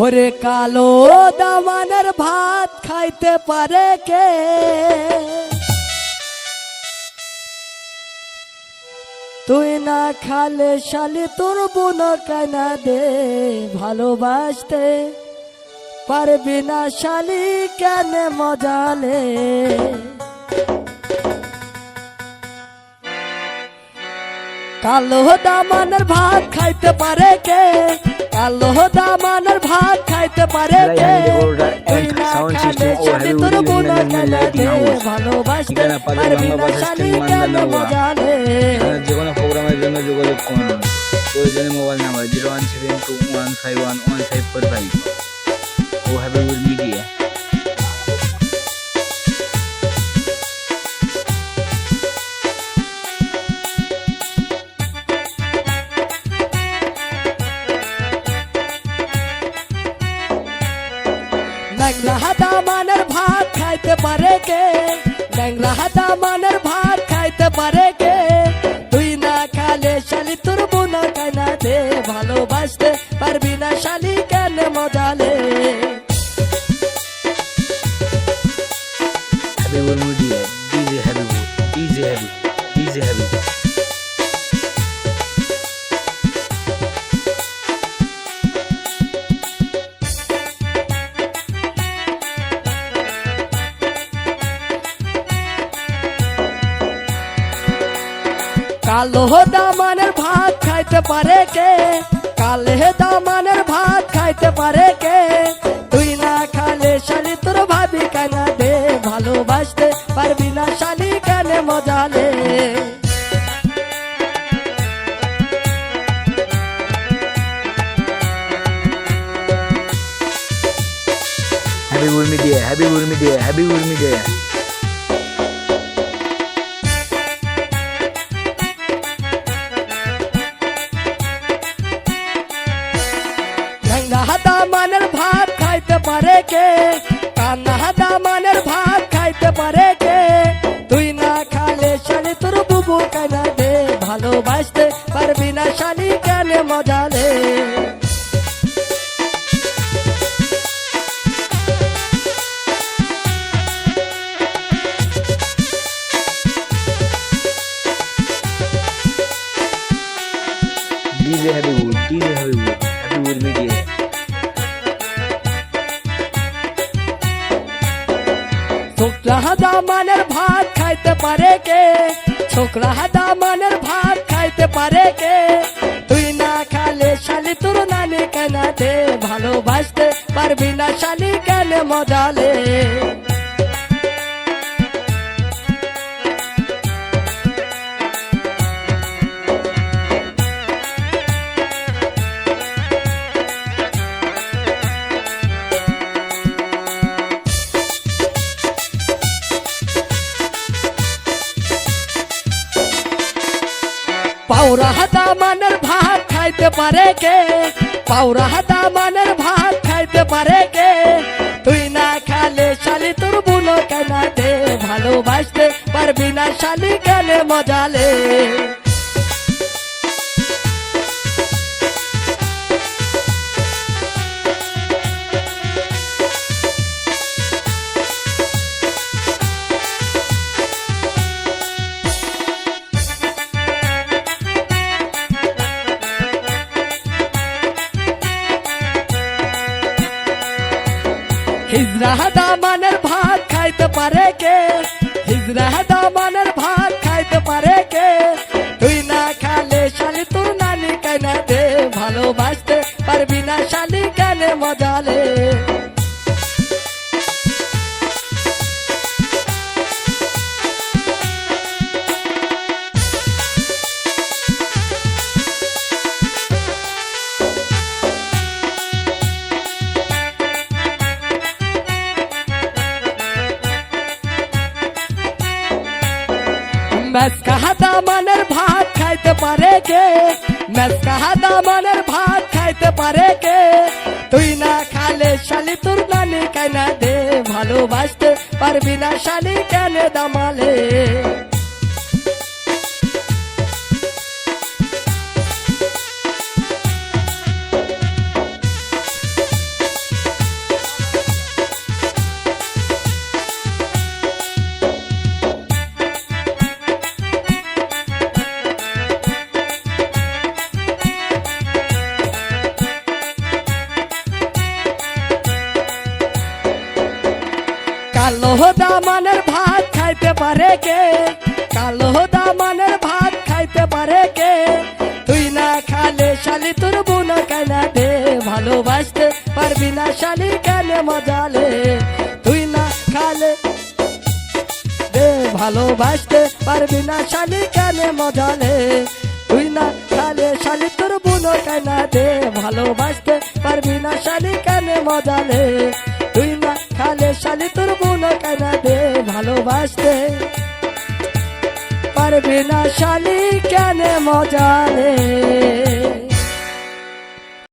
ওরে কালো দামানের ভাত খাইতে পারে কে? তুই না খালে শালি তোর বোন কেনা দে ভালোবাসতে পারবি না শালি কেন মজালে। কালো দামানের ভাত খাইতে পারে কে? কালো দামানের ভাত খাইতে পারে কে? তুই না খালে শালি তোর বোন কেনা দে ভালোবাসতে পারবি না শালি কেন মজালে। যে কোনো প্রোগ্রামের জন্য যোগাযোগ করুন। প্রয়োজনে মোবাইল নাম্বার 01721511545 ও হাবিবুল মিডিয়া। ন্যাংরা দামানের ভাত খাইতে পারে কে? ন্যাংরা দামানের ভাত খাইতে পারে কে? তুই না খালে শালি তোর বোন কেনা দে ভালোবাসতে পারবি না শালি কেন মজালে। Habibul media DJ Habibul DJ Habibul. কালো দামানের ভাত খাইতে পারে কে? কালে দামানের ভাত খাইতে পারে কে? তুই না খালে শালি তোর ভাবি কেনা দে ভালোবাসতে পারবি না শালি কেন মজালে। Habibul media Habibul media Habibul media. ন্যাংরা দামানের ভাত খাইতে পারে কে? কান্না দামানের ভাত খাইতে পারে কে? তুই না খালে শালি তোর বুবু কেনা দে ভালোবাসতে পারবি না শালি কেন মজালে। DJ Habibul Habibul media. ছোকরা দামানের ভাত খাইতে পারে কে? ছোকরা দামানের ভাত খাইতে পারে কে? তুই না খালে শালি তোর নানি কেনা দে ভালোবাসতে পারবি না শালি কেন মজালে। পাউরা দামানের ভাত খাইতে পারে কে? পাউরা দামানের ভাত খাইতে পারে কে? তুই না খালে শালি তোর বোন কেনা দে ভালোবাসতে পারবি না শালি কেন মজালে। হিজরা দামানের ভাত খাইতে পারে কে? হিজরা দামানের ভাত খাইতে পারে কে? তুই না খালে শালি তোর নানি কেনা দে ভালোবাসতে পারবি না শালি কেন মজালে। মেসকা দামানের ভাত খাইতে পারে কে? মেসকা দামানের ভাত খাইতে পারে কে? তুই না খালে শালি তোর নানি কেনা দে ভালোবাসতে পারবি না শালি কেন দামালে। কালো দামানের ভাত খাইতে পারে কে, কালো দামানের ভাত খাইতে পারে কে, তুই না খালে শালি তোর বোন কেনা দে, ভালোবাসতে পারবি না শালি কেন মজালে, তুই না খালে দে, ভালোবাসতে পারবি না শালি কেন মজালে, তুই না খালে শালি তোর বোন কেনা দে, ভালোবাসতে পারবি না শালি কেন মজালে, তুই না খালে শালি তোর বোন কেনা দে, ভালোবাসতে পারবি না শালি কেন মজালে।